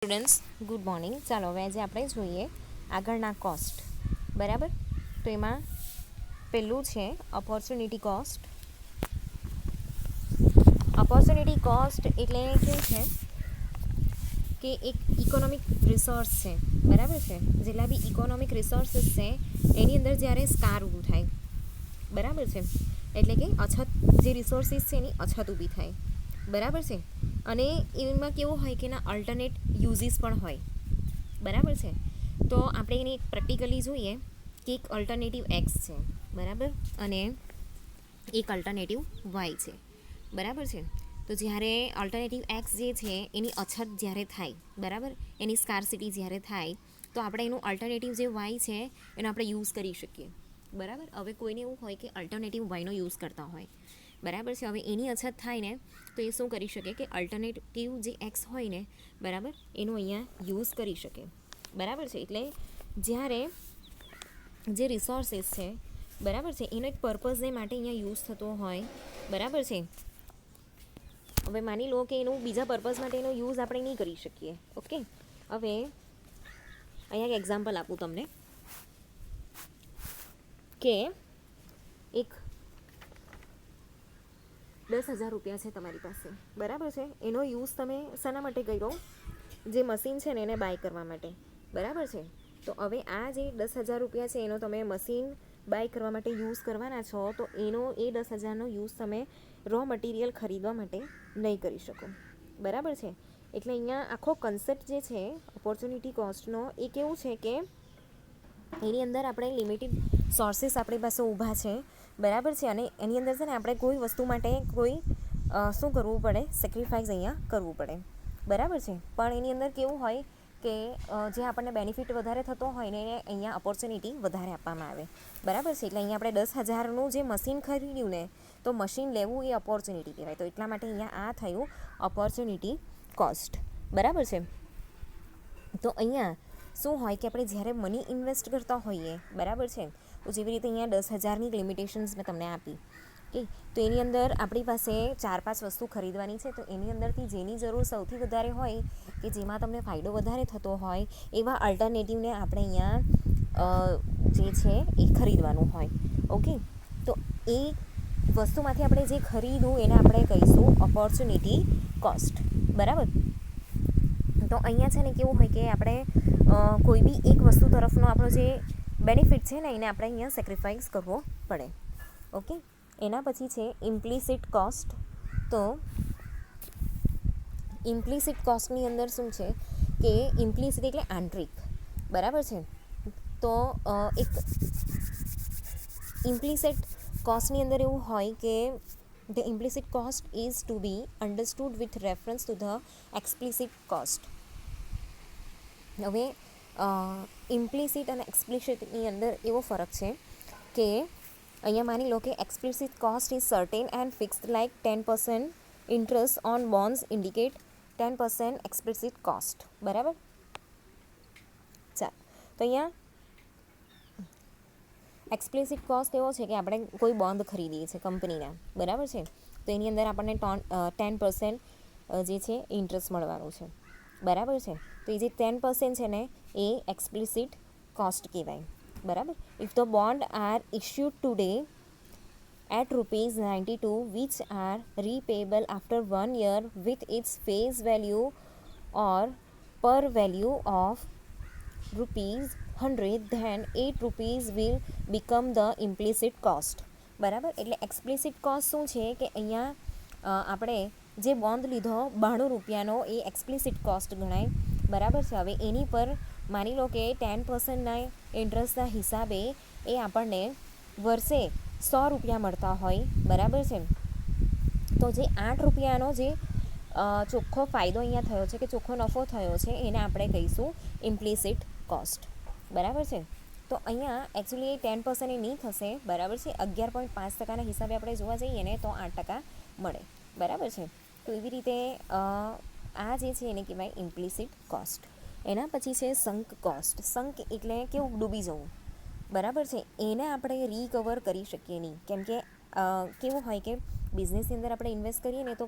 Students, good morning. ચાલો હવે આજે આપણે જોઈએ આગળના કોસ્ટ. બરાબર, તો એમાં પહેલું છે ઓપોર્ચ્યુનિટી કોસ્ટ. ઓપોર્ચ્યુનિટી કોસ્ટ એટલે કેવું છે કે એક ઇકોનોમિક રિસોર્સ છે. બરાબર છે, જેટલા બી ઇકોનોમિક રિસોર્સિસ છે એની અંદર જ્યારે સ્કાર ઊભું થાય, બરાબર છે, એટલે કે અછત, જે રિસોર્સિસ છે એની અછત ઊભી થાય. બરાબર છે, અને એમાં કેવું હોય કે એના અલ્ટરનેટ યુઝીસ પણ હોય. બરાબર છે, તો આપણે એને પ્રેક્ટિકલી જોઈએ કે એક અલ્ટરનેટિવ એક્સ છે, બરાબર, અને એક અલ્ટરનેટિવ વાય છે. બરાબર છે, તો જ્યારે અલ્ટરનેટિવ એક્સ જે છે એની અછત જ્યારે થાય, બરાબર, એની સ્કારસિટી જ્યારે થાય, તો આપણે એનું અલ્ટરનેટિવ જે વાય છે એનો આપણે યુઝ કરી શકીએ. બરાબર, હવે કોઈને એવું હોય કે અલ્ટરનેટિવ વાયનો યુઝ કરતા હોય, બરાબર છે, હવે એની અછત થાય ને તો એ શું કરી શકે કે અલ્ટરનેટિવ જે એક્સ હોય ને, બરાબર, એનું અહીંયા યુઝ કરી શકે. બરાબર છે, એટલે જ્યારે જે રિસોર્સિસ છે, બરાબર છે, એનો એક પર્પઝને માટે અહીંયા યુઝ થતો હોય. બરાબર છે, હવે માની લો કે એનું બીજા પર્પઝ માટે એનો યુઝ આપણે નહીં કરી શકીએ. ઓકે, હવે અહીંયા એક એક્ઝામ્પલ આપું તમને કે એક 10,000 રૂપિયા છે તમારી પાસે, બરાબર છે, એનો યુઝ તમે શાના માટે કર્યો? જે મશીન છે ને એને બાય કરવા માટે. બરાબર છે, તો હવે આ જે 10,000 રૂપિયા છે એનો તમે મશીન બાય કરવા માટે યુઝ કરવાના છો, તો એનો એ 10,000નો યુઝ તમે રો મટીરિયલ ખરીદવા માટે નહીં કરી શકો. બરાબર છે, એટલે અહીંયા આખો કન્સેપ્ટ જે છે ઓપોર્ચ્યુનિટી કોસ્ટનો એ કેવું છે કે એની અંદર આપણે લિમિટેડ સોર્સિસ આપણી પાસે ઊભા છે. બરાબર છે, અને એની અંદર છે ને આપણે કોઈ વસ્તુ માટે કોઈ શું કરવું પડે? સેક્રિફાઈસ અહીંયા કરવું પડે. બરાબર છે, પણ એની અંદર કેવું હોય કે જે આપણને બેનિફિટ વધારે થતો હોય ને એને અહીંયા ઓપોર્ચ્યુનિટી વધારે આપવામાં આવે. બરાબર છે, એટલે અહીંયા આપણે 10,000નું જે મશીન ખરીદ્યું ને, તો મશીન લેવું એ ઓપોર્ચ્યુનિટી કહેવાય. તો એટલા માટે અહીંયા આ થયું ઓપોર્ચ્યુનિટી કોસ્ટ. બરાબર છે, તો અહીંયા શું હોય કે આપણે જ્યારે મની ઇન્વેસ્ટ કરતા હોઈએ, બરાબર છે, તો જેવી રીતે અહીંયા 10,000ની લિમિટેશન્સ મેં તમને આપી, કે તો એની અંદર આપણી પાસે 4-5 વસ્તુ ખરીદવાની છે, તો એની અંદરથી જેની જરૂર સૌથી વધારે હોય, કે જેમાં તમને ફાયદો વધારે થતો હોય, એવા અલ્ટરનેટિવને આપણે અહીંયા જે છે એ ખરીદવાનું હોય. ઓકે, તો એ વસ્તુમાંથી આપણે જે ખરીદવું એને આપણે કહીશું ઓપોર્ચ્યુનિટી કોસ્ટ. બરાબર, તો અહીંયા છે ને કેવું હોય કે આપણે કોઈ બી એક વસ્તુ તરફનો આપણો જે બેનિફિટ છે ને એને આપણે અહીંયા સેક્રિફાઈસ કરવો પડે. ઓકે, એના પછી છે ઇમ્પ્લિસિટ કોસ્ટ. તો ઇમ્પ્લિસિટ કોસ્ટની અંદર શું છે કે ઇમ્પ્લિસિટ એટલે આંતરિક. બરાબર છે, તો એક ઇમ્પ્લિસિટ કોસ્ટની અંદર એવું હોય કે the implicit cost is to be understood with reference to the explicit cost. હવે ઇમ્પ્લિસિટ અને એક્સપ્લિસિટની અંદર એવો ફરક છે કે અહીંયા માની લો કે explicit cost is certain and fixed like 10% interest on bonds indicate 10% explicit cost. બરાબર, ચાલ, તો અહીંયા એક્સપ્લિસિટ કોસ્ટ એવો છે કે આપણે કોઈ બોન્ડ ખરીદીએ છીએ કંપનીના. બરાબર છે, તો એની અંદર આપણને 10% જે છે ઇન્ટરેસ્ટ મળવાનું છે. બરાબર છે, તો એ જે 10% છે ને એ એક્સપ્લિસિટ કોસ્ટ કહેવાય. બરાબર, if the bond are issued today at ₹92 which are repayable after 1 year with its face value or per value of ₹100, then ₹8 will become the implicit cost. બરાબર, એટલે એક્સપ્લિસિટ કોસ્ટ શું છે કે અહીંયા આપણે જે બોન્ડ લીધો 92 રૂપિયાનો એ એક્સપ્લિસિટ કોસ્ટ ગણાય. બરાબર છે, હવે એની પર માની લો કે 10%ના ઇન્ટરેસ્ટના હિસાબે એ આપણને વર્ષે 100 રૂપિયા મળતા હોય. બરાબર છે, તો જે 8 રૂપિયાનો જે ચોખ્ખો ફાયદો અહીંયા થયો છે કે ચોખ્ખો નફો થયો છે એને આપણે કહીશું ઇમ્પ્લિસિટ કોસ્ટ. બરાબર છે, તો અહીંયા એકચ્યુઅલી 10% એ નહીં થશે. બરાબર છે, 11.5%ના હિસાબે આપણે જોવા જઈએ ને તો 8% મળે. બરાબર છે, તો એવી રીતે આ જે છે એને કહેવાય ઇમ્પ્લિસિટ કોસ્ટ. એના પછી છે સંક કોસ્ટ. સંક એટલે કેવું? ડૂબી જવું. બરાબર છે, એને આપણે રિકવર કરી શકીએ નહીં, કેમ કે કેવું હોય કે બિઝનેસની અંદર આપણે ઇન્વેસ્ટ કરીએ ને તો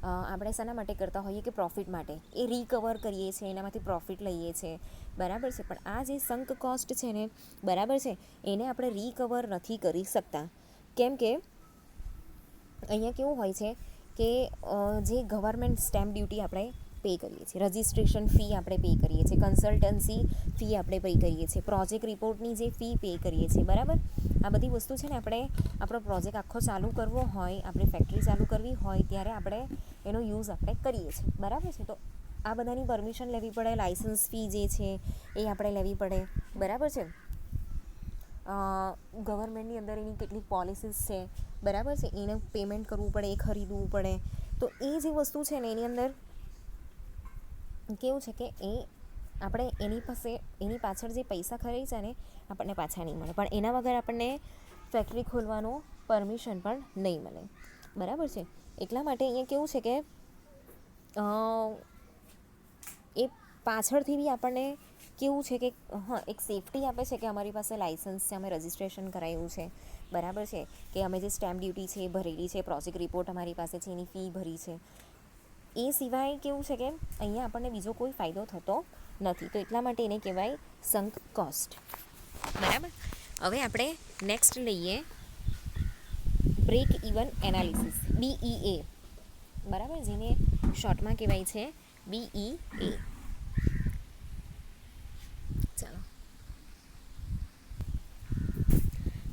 આપણે શાના માટે કરતા હોઈએ કે પ્રોફિટ માટે, એ રિકવર કરીએ છીએ, એનામાંથી પ્રોફિટ લઈએ છીએ, બરાબર છે. પણ આ જે સંક કોસ્ટ છે ને, બરાબર છે, એને આપણે રિકવર નથી કરી શકતા. કેમ કે અહીંયા કેવું હોય છે કે જે ગવર્મેન્ટ સ્ટેમ્પ ડ્યુટી આપણે પે કરીએ છીએ, રજિસ્ટ્રેશન ફી આપણે પે કરીએ છીએ, કન્સલ્ટન્સી ફી આપણે પે કરીએ છીએ, પ્રોજેક્ટ રિપોર્ટની જે ફી પે કરીએ છીએ, બરાબર. આ બધી વસ્તુ છે ને, આપણે આપણો પ્રોજેક્ટ આખો ચાલુ કરવો હોય, આપણી ફેક્ટરી ચાલુ કરવી હોય, ત્યારે આપણે એનો યુઝ આપણે કરીએ છીએ, બરાબર છે. તો આ બધાની પરમિશન લેવી પડે, લાઇસન્સ ફી જે છે એ આપણે લેવી પડે, બરાબર છે. ગવર્મેન્ટની અંદર એની કેટલીક પોલિસીસ છે, બરાબર છે, એને પેમેન્ટ કરવું પડે, એ ખરીદવું પડે. તો એ જે વસ્તુ છે ને, એની અંદર કેવું છે કે એ આપણે એની પાછળ જે પૈસા ખર્ચ્યા ને, આપણને પાછા નહીં મળે. પણ એના વગર આપણને ફેક્ટરી ખોલવાનો પરમિશન પણ નહીં મળે, બરાબર છે. એટલા માટે અહીંયા કેવું છે કે એ પાછળથી બી આપણને કેવું છે કે એક સેફટી આપે છે કે અમારી પાસે લાઇસન્સ છે, અમે રજિસ્ટ્રેશન કરાવ્યું છે, બરાબર છે, કે અમે જે સ્ટેમ્પ ડ્યુટી છે એ ભરેલી છે, પ્રોજેક્ટ રિપોર્ટ અમારી પાસે છે, એની ફી ભરી છે. એ સિવાય કેવું છે કે અહીંયા આપણને બીજો કોઈ ફાયદો થતો નથી. તો એટલા માટે એને કહેવાય સંક કોસ્ટ, બરાબર. હવે આપણે નેક્સ્ટ લઈએ બ્રેક ઇવન એનાલિસિસ, BEA, બરાબર, જેને શોર્ટમાં કહેવાય છે BEA.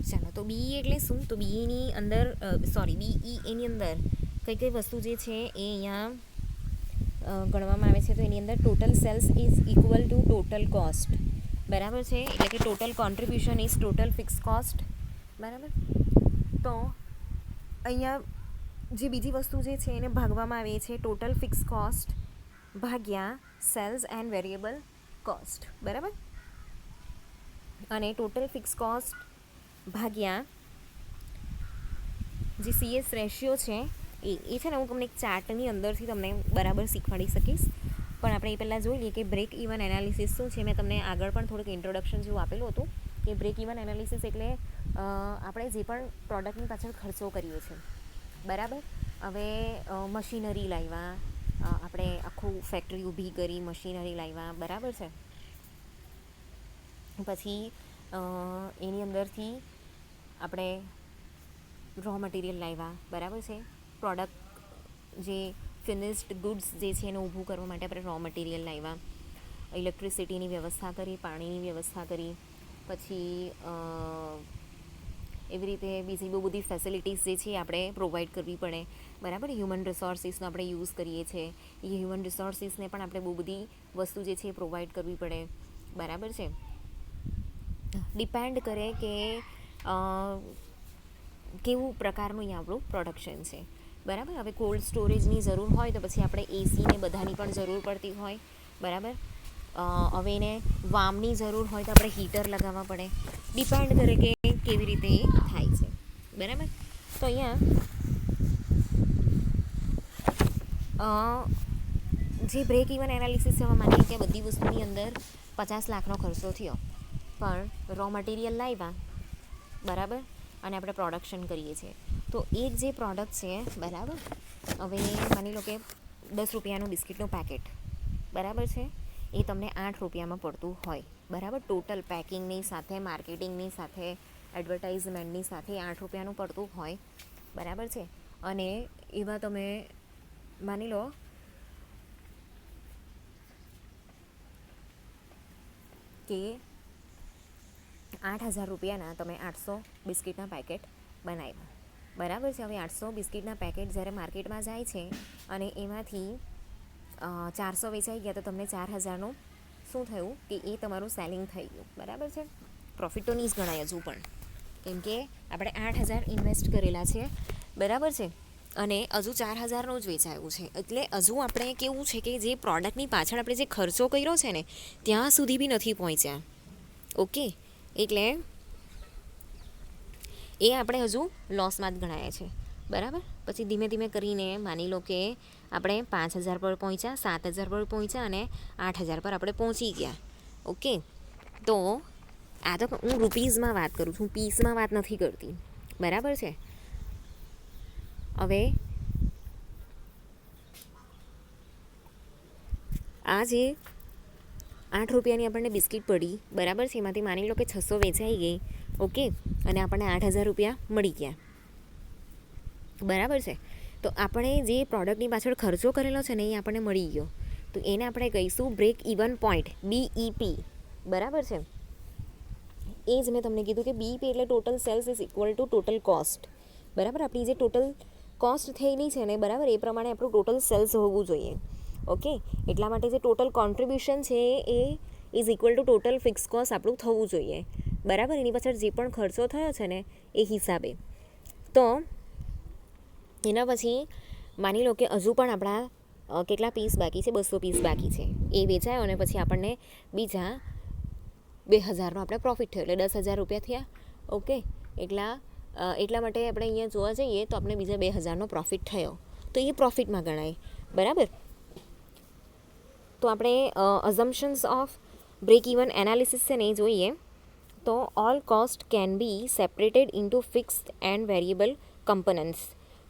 ચાલો તો BE એટલે શું? તો BEની અંદર BEAની અંદર કઈ વસ્તુ જે છે એ અહીંયા ગણવામાં આવે છે. તો એની અંદર total sales is equal to total cost, બરાબર છે. એટલે કે total contribution is total fix cost, બરાબર. તો અહીંયા જે બીજી વસ્તુ જે છે એને ભાગવામાં આવે છે ટોટલ ફિક્સ કોસ્ટ ભાગ્યા સેલ્સ એન્ડ વેરિયેબલ કોસ્ટ, બરાબર. અને ટોટલ ફિક્સ કોસ્ટ ભાગ્યા જે CS રેશિયો છે એ છે ને, હું તમને એક ચાર્ટની અંદરથી તમને બરાબર શીખવાડી શકીશ. પણ આપણે એ પહેલાં જોઈ લઈએ કે બ્રેક ઇવન એનાલિસિસ શું છે. મેં તમને આગળ પણ થોડુંક ઇન્ટ્રોડક્શન જેવું આપેલું હતું કે બ્રેક ઇવન એનાલિસિસ એટલે આપણે જે પણ પ્રોડક્ટની પાછળ ખર્ચો કરીએ છીએ, બરાબર. હવે મશીનરી લાવ્યા, આપણે આખું ફેક્ટરી ઊભી કરી, મશીનરી લાવ્યા, બરાબર છે. પછી એની અંદરથી આપણે રો મટીરિયલ લાવ્યા, બરાબર છે. પ્રોડક્ટ જે ફિનિશ્ડ ગુડ્સ જે છે એને ઊભું કરવા માટે આપણે રો મટીરિયલ લાવ્યા, ઇલેક્ટ્રિસિટીની વ્યવસ્થા કરી, પાણીની વ્યવસ્થા કરી, પછી એવી રીતે બીજી બહુ બધી ફેસિલિટીઝ જે છે આપણે પ્રોવાઈડ કરવી પડે, બરાબર. હ્યુમન રિસોર્સિસનો આપણે યુઝ કરીએ છીએ, એ હ્યુમન રિસોર્સિસને પણ આપણે બહુ બધી વસ્તુ જે છે એ પ્રોવાઈડ કરવી પડે, બરાબર છે. ડિપેન્ડ કરે કે કેવું પ્રકારનું અહીંયા આપણું પ્રોડક્શન છે, બરાબર. હવે કોલ્ડ સ્ટોરેજની જરૂર હોય તો પછી આપણે એસીને બધાની પણ જરૂર પડતી હોય, બરાબર. હવે એને વામની જરૂર હોય તો આપણે હીટર લગાવવા પડે. ડિપેન્ડ કરે કે કેવી રીતે એ થાય છે, બરાબર. તો અહીંયા જે બ્રેક ઇવન એનાલિસિસ છે, માની કે બધી વસ્તુની અંદર 50 લાખનો ખર્ચો થયો, પણ રો મટીરિયલ લાવ્યા, બરાબર, અને આપણે પ્રોડક્શન કરીએ છીએ. તો એક જે પ્રોડક્ટ છે, બરાબર, હવે માની લો કે 10 રૂપિયાનું બિસ્કિટનું પેકેટ, બરાબર છે, એ તમને 8 રૂપિયામાં પડતું હોય, બરાબર. ટોટલ પેકિંગની સાથે, માર્કેટિંગની સાથે, એડવર્ટાઇઝમેન્ટની સાથે 8 રૂપિયાનું પડતું હોય, બરાબર છે. અને એવા તમે માની લો કે 8,000 રૂપિયાના તમે 800 બિસ્કિટના પેકેટ બનાવ્યા, બરાબર છે. હવે 800 બિસ્કિટના પેકેટ જ્યારે માર્કેટમાં જાય છે અને એમાંથી 400 વેચાઈ ગયા, તો તમને 4,000નું શું થયું કે એ તમારું સેલિંગ થઈ ગયું, બરાબર છે. પ્રોફિટ તો નહીં જ ગણાય હજુ પણ, કેમ કે આપણે 8,000 ઇન્વેસ્ટ કરેલા છે, બરાબર છે, અને હજુ 4,000નું જ વેચાયું છે. એટલે હજુ આપણે કેવું છે કે જે પ્રોડક્ટની પાછળ આપણે જે ખર્ચો કર્યો છે ને, ત્યાં સુધી બી નથી પહોંચ્યા, ઓકે. એટલે એ આપણે હજુ લોસમાં જ ગણાય છે, બરાબર. પછી ધીમે ધીમે કરીને માની લો કે આપણે 5,000 પર પહોંચ્યા, 7,000 પર પહોંચ્યા અને 8,000 પર આપણે પહોંચી ગયા, ઓકે. તો આ તો હું રૂપીઝમાં વાત કરું છું, પીસમાં વાત નથી કરતી, બરાબર છે. હવે આ જે 8 રૂપિયાની આપણને બિસ્કિટ પડી, બરાબર છે, એમાંથી માની લો કે 600 વેચાઈ ગઈ, ઓકે, અને આપણને 8,000 રૂપિયા મળી ગયા, બરાબર છે. તો આપણે જે પ્રોડક્ટની પાછળ ખર્ચો કરેલો છે ને એ આપણને મળી ગયો, તો એને આપણે કહીશું બ્રેક ઇવન પોઈન્ટ, BEP, બરાબર છે. એ જ મેં તમને કીધું કે BEP એટલે total sales is equal to total cost, બરાબર. આપણી જે ટોટલ કોસ્ટ થયેલી છે ને, બરાબર, એ પ્રમાણે આપણું ટોટલ સેલ્સ હોવું જોઈએ, ઓકે. એટલા માટે જે ટોટલ કોન્ટ્રીબ્યુશન છે એ is equal to total fix cost આપણું થવું જોઈએ, બરાબર. એની પાછળ જે પણ ખર્ચો થયો છે ને એ હિસાબે. તો એના પછી માની લો કે હજુ પણ આપણા કેટલા પીસ બાકી છે, 200 પીસ બાકી છે, એ વેચાયો અને પછી આપણને બીજા 2,000નો આપણે પ્રોફિટ થયો, એટલે 10,000 રૂપિયા થયા, ઓકે. એટલા માટે આપણે અહીંયા જોવા જઈએ તો આપણે બીજા 2,000નો પ્રોફિટ થયો, તો એ પ્રોફિટમાં ગણાય, બરાબર. તો આપણે assumptions of break even analysis છે ને એ જોઈએ તો all cost can be separated into fixed and variable components.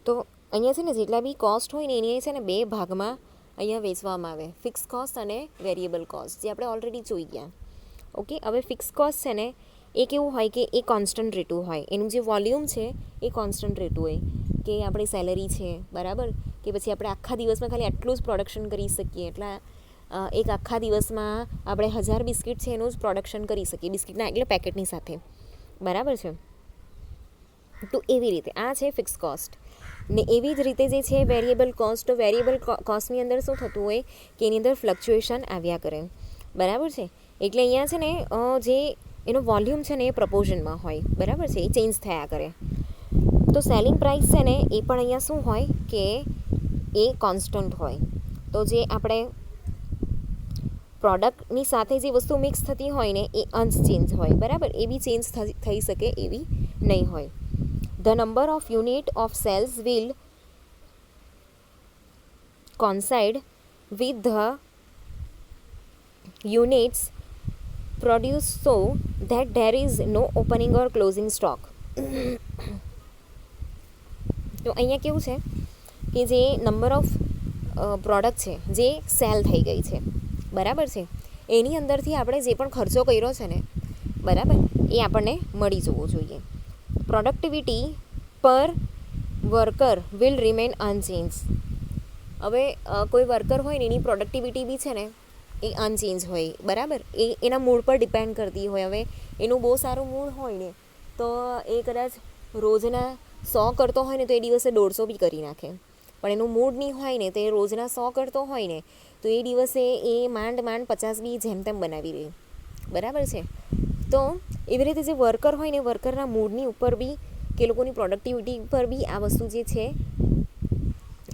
તો અહીંયા છે ને જેટલા બી કોસ્ટ હોય ને એની છે ને 2 ભાગમાં અહીંયા વેચવામાં આવે, ફિક્સ કોસ્ટ અને વેરિયેબલ કોસ્ટ, જે આપણે ઓલરેડી જોઈ ગયા, ઓકે. હવે ફિક્સ કોસ્ટ છે ને એ કેવું હોય કે એ કોન્સ્ટન્ટ રેટું હોય, એનું જે વોલ્યુમ છે એ કોન્સ્ટન્ટ રેટું હોય, કે આપણી સેલરી છે, બરાબર, કે પછી આપણે આખા દિવસમાં ખાલી આટલું જ પ્રોડક્શન કરી શકીએ, એટલા એક આખા દિવસમાં આપણે 1000 બિસ્કિટ છે એનું જ પ્રોડક્શન કરી શકીએ, બિસ્કિટના એટલે પેકેટની સાથે, બરાબર છે. તો એવી રીતે આ છે ફિક્સ કોસ્ટ. ને એવી જ રીતે જે છે વેરિયેબલ કોસ્ટ, તો વેરિયેબલ કોસ્ટની અંદર શું થતું હોય કે એની અંદર ફ્લક્ચ્યુએશન આવ્યા કરે, બરાબર છે. એટલે અહીંયા છે ને જે એનો વોલ્યુમ છે ને એ પ્રપોઝનમાં હોય, બરાબર છે, એ ચેન્જ થયા કરે. તો સેલિંગ પ્રાઇસ છે ને એ પણ અહીંયા શું હોય કે એ કોન્સ્ટન્ટ હોય. તો જે આપણે પ્રોડક્ટની સાથે જે વસ્તુ મિક્સ થતી હોય ને એ અંશ ચેન્જ હોય, બરાબર, એ બી ચેન્જ થઈ શકે એવી નહીં હોય. The number of unit of sales will coincide with the units produced so that there is no opening or closing stock. તો અહીંયા કેવું છે કે જે નંબર ઓફ પ્રોડક્ટ છે જે સેલ થઈ ગઈ છે, બરાબર છે, એની અંદરથી આપણે જે પણ ખર્ચો કર્યો છે ને, બરાબર, એ આપણને મળી જવું જોઈએ. પ્રોડક્ટિવિટી પર વર્કર વિલ રિમેન અનચેન્જ. હવે કોઈ વર્કર હોય ને એની પ્રોડક્ટિવિટી બી છે ને એ અનચેન્જ હોય, બરાબર, એ એના મૂડ પર ડિપેન્ડ કરતી હોય. હવે એનું બહુ સારું મૂડ હોય ને તો એ કદાચ રોજના 100 કરતો હોય ને તો એ દિવસે 150 બી કરી નાખે, પણ એનું મૂડ નહીં હોય ને તો એ રોજના 100 કરતો હોય ને તો એ દિવસે એ માંડ 50 બી જેમ તેમ બનાવી દે, બરાબર છે. તો એવી રીતે જે વર્કર હોય ને વર્કરના મૂડની ઉપર બી કે લોકોની પ્રોડક્ટિવિટી પર બી આ વસ્તુ જે છે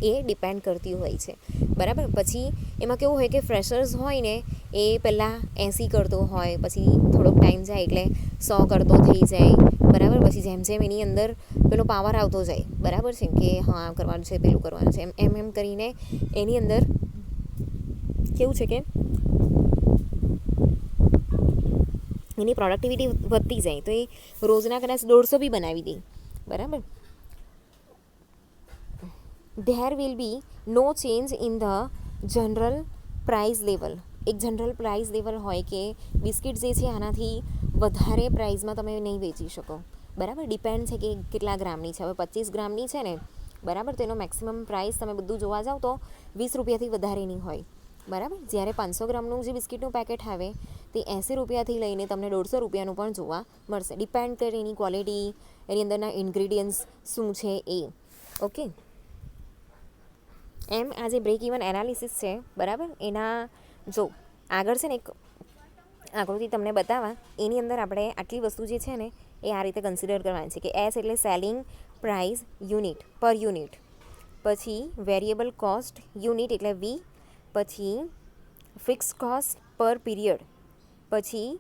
એ ડિપેન્ડ કરતી હોય છે, બરાબર. પછી એમાં કેવું હોય કે ફ્રેશર્સ હોય ને એ પહેલાં 80 કરતો હોય, પછી થોડોક ટાઈમ જાય એટલે 100 કરતો થઈ જાય, બરાબર. પછી જેમ જેમ એની અંદર પેલો પાવર આવતો જાય, બરાબર છે, કે હા કરવાનું છે, પેલું કરવાનું છે, એમ કરીને એની અંદર કેવું છે કે એની પ્રોડક્ટિવિટી વધતી જાય, તો એ રોજના કદાચ 150 બી બનાવી દે, બરાબર. there will be no change in the general price level. એક જનરલ પ્રાઇસ લેવલ હોય કે બિસ્કિટ જે છે આનાથી વધારે પ્રાઇસમાં તમે નહીં વેચી શકો, બરાબર. ડિપેન્ડ છે કે કેટલા ગ્રામની છે. હવે 25 ગ્રામની છે ને, બરાબર, તો એનો મેક્સિમમ પ્રાઇસ તમે બધું જોવા જાઓ તો 20 રૂપિયાથી વધારેની હોય, બરાબર. જ્યારે 500 ગ્રામનું જે બિસ્કિટનું પેકેટ આવે તે 80 રૂપિયાથી લઈને તમને 150 રૂપિયાનું પણ જોવા મળશે. ડિપેન્ડ કરે એની ક્વોલિટી, એની અંદરના ઇન્ગ્રીડિયન્ટ્સ શું છે એ, ઓકે. એમ આ જે બ્રેક ઇવન એનાલિસિસ છે, બરાબર, એના જો આગળ છે ને એક આકૃતિ તમને બતાવવા, એની અંદર આપણે આટલી વસ્તુ જે છે ને એ આ રીતે કન્સિડર કરવાની છે કે એસ એટલે સેલિંગ પ્રાઇસ યુનિટ પર યુનિટ, પછી વેરિયેબલ કોસ્ટ યુનિટ એટલે વી, પછી ફિક્સ કોસ્ટ પર પીરિયડ, પછી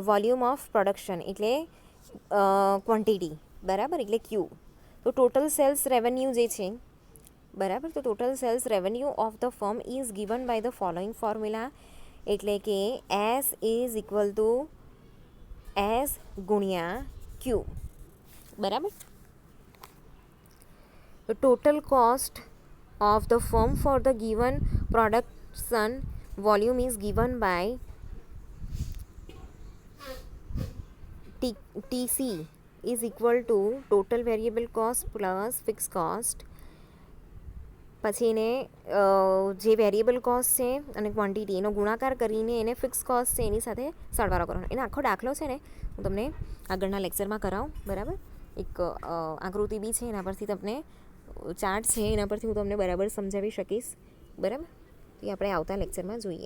વોલ્યુમ ઓફ પ્રોડક્શન એટલે ક્વોન્ટિટી, બરાબર, એટલે ક્યુ. તો ટોટલ સેલ્સ રેવન્યુ જે છે, બરાબર, તો total sales revenue of the firm is given by the following formula, એટલે કે S is equal to S ગુણ્યા ક્યુ, બરાબર. The total cost of the firm for the given production volume is given by TC is equal to total variable cost plus fix cost, પછી એને જે variable cost છે અને quantity એનો ગુણાકાર કરીને એને ફિક્સ કોસ્ટ છે એની સાથે સરવાળો કરવાનો. એનો આખો દાખલો છે ને હું તમને આગળના લેક્ચરમાં કરાવું, બરાબર. એક આકૃતિ બી છે, એના પરથી તમને ચાર્ટ છે એના પરથી હું તમને બરાબર સમજાવી શકીશ, બરાબર. એ આપણે આવતા લેક્ચરમાં જોઈએ.